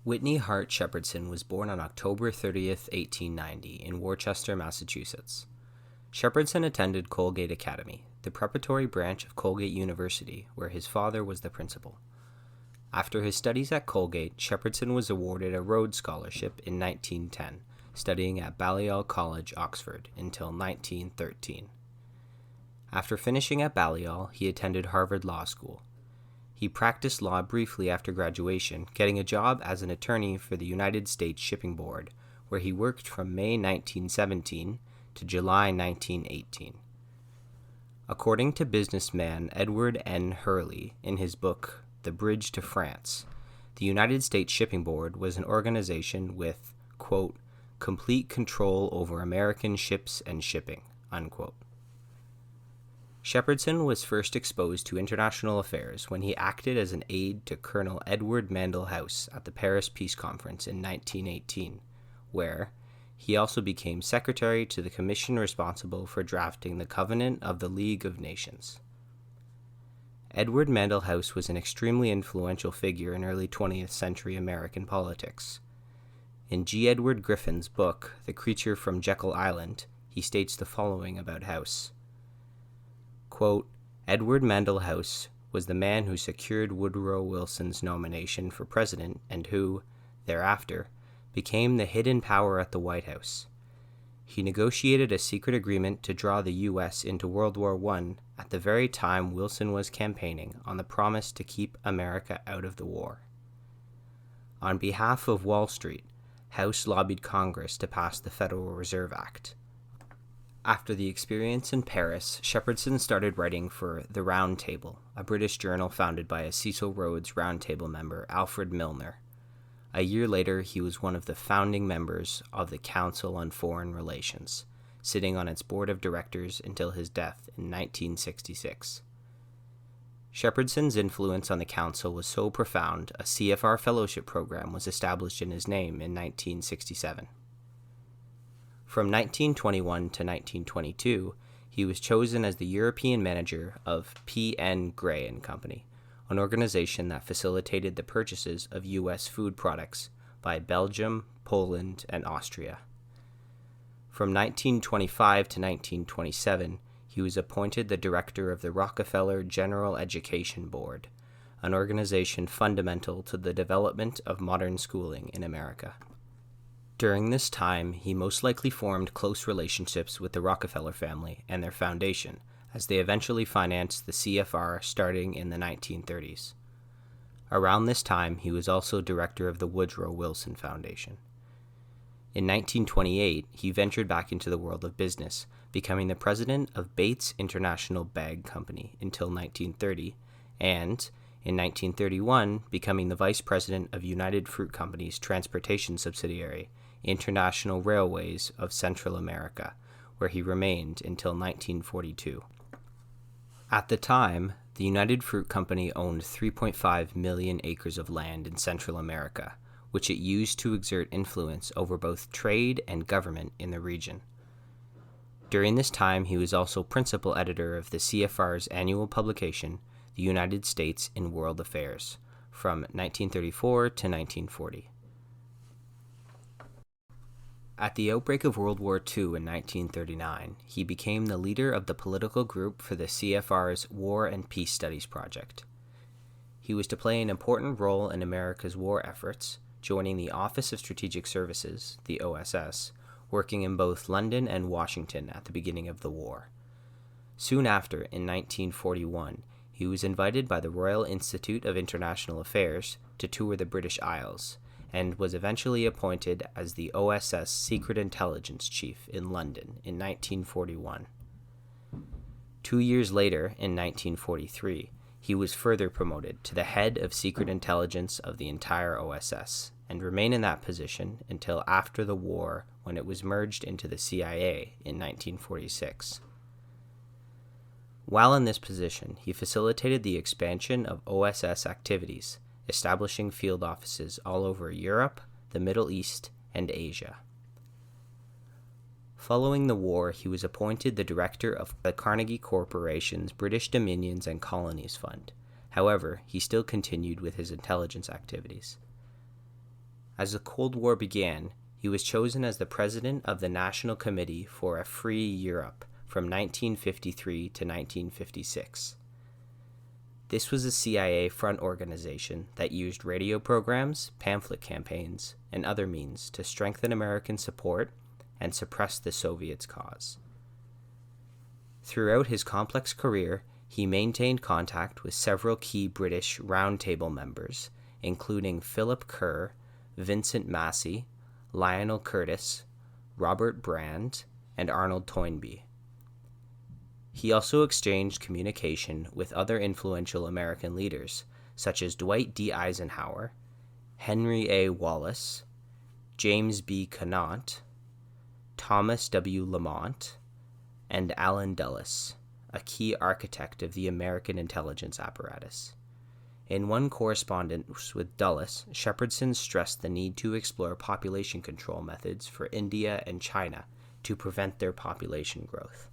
Whitney Hart Shepardson was born on October 30th, 1890, in Worcester, Massachusetts. Shepardson attended Colgate Academy, the preparatory branch of Colgate University, where his father was the principal. After his studies at Colgate, Shepardson was awarded a Rhodes Scholarship in 1910, studying at Balliol College, Oxford, until 1913. After finishing at Balliol, he attended Harvard Law School. He practiced law briefly after graduation, getting a job as an attorney for the United States Shipping Board, where he worked from May 1917 to July 1918. According to businessman Edward N. Hurley in his book The Bridge to France, the United States Shipping Board was an organization with, quote, complete control over American ships and shipping, unquote. Shepardson was first exposed to international affairs when he acted as an aide to Colonel Edward Mandell House at the Paris Peace Conference in 1918, where he also became secretary to the commission responsible for drafting the Covenant of the League of Nations. Edward Mandell House was an extremely influential figure in early 20th century American politics. In G. Edward Griffin's book, The Creature from Jekyll Island, he states the following about House. Quote, Edward Mandell House was the man who secured Woodrow Wilson's nomination for president and who, thereafter, became the hidden power at the White House. He negotiated a secret agreement to draw the U.S. into World War I at the very time Wilson was campaigning on the promise to keep America out of the war. On behalf of Wall Street, House lobbied Congress to pass the Federal Reserve Act. After the experience in Paris, Shepardson started writing for The Round Table, a British journal founded by a Cecil Rhodes Round Table member, Alfred Milner. A year later, he was one of the founding members of the Council on Foreign Relations, sitting on its board of directors until his death in 1966. Shepardson's influence on the council was so profound, a CFR fellowship program was established in his name in 1967. From 1921 to 1922, he was chosen as the European manager of P.N. Gray & Company, an organization that facilitated the purchases of U.S. food products by Belgium, Poland, and Austria. From 1925 to 1927, he was appointed the director of the Rockefeller General Education Board, an organization fundamental to the development of modern schooling in America. During this time, he most likely formed close relationships with the Rockefeller family and their foundation, as they eventually financed the CFR starting in the 1930s. Around this time, he was also director of the Woodrow Wilson Foundation. In 1928, he ventured back into the world of business, becoming the president of Bates International Bag Company until 1930, and, in 1931, becoming the vice president of United Fruit Company's transportation subsidiary, International Railways of Central America, where he remained until 1942. At the time, the United Fruit Company owned 3.5 million acres of land in Central America, which it used to exert influence over both trade and government in the region. During this time, he was also principal editor of the CFR's annual publication, The United States in World Affairs, from 1934 to 1940. At the outbreak of World War II in 1939, he became the leader of the political group for the CFR's War and Peace Studies project. He was to play an important role in America's war efforts, joining the Office of Strategic Services, the OSS, working in both London and Washington at the beginning of the war. Soon after, in 1941, he was invited by the Royal Institute of International Affairs to tour the British Isles, and was eventually appointed as the OSS Secret Intelligence Chief in London in 1941. 2 years later, in 1943, he was further promoted to the head of Secret Intelligence of the entire OSS, and remained in that position until after the war when it was merged into the CIA in 1946. While in this position, he facilitated the expansion of OSS activities, establishing field offices all over Europe, the Middle East, and Asia. Following the war, he was appointed the director of the Carnegie Corporation's British Dominions and Colonies Fund. However, he still continued with his intelligence activities. As the Cold War began, he was chosen as the president of the National Committee for a Free Europe from 1953 to 1956. This was a CIA front organization that used radio programs, pamphlet campaigns, and other means to strengthen American support and suppress the Soviets' cause. Throughout his complex career, he maintained contact with several key British Round Table members, including Philip Kerr, Vincent Massey, Lionel Curtis, Robert Brand, and Arnold Toynbee. He also exchanged communication with other influential American leaders, such as Dwight D. Eisenhower, Henry A. Wallace, James B. Conant, Thomas W. Lamont, and Allen Dulles, a key architect of the American intelligence apparatus. In one correspondence with Dulles, Shepardson stressed the need to explore population control methods for India and China to prevent their population growth.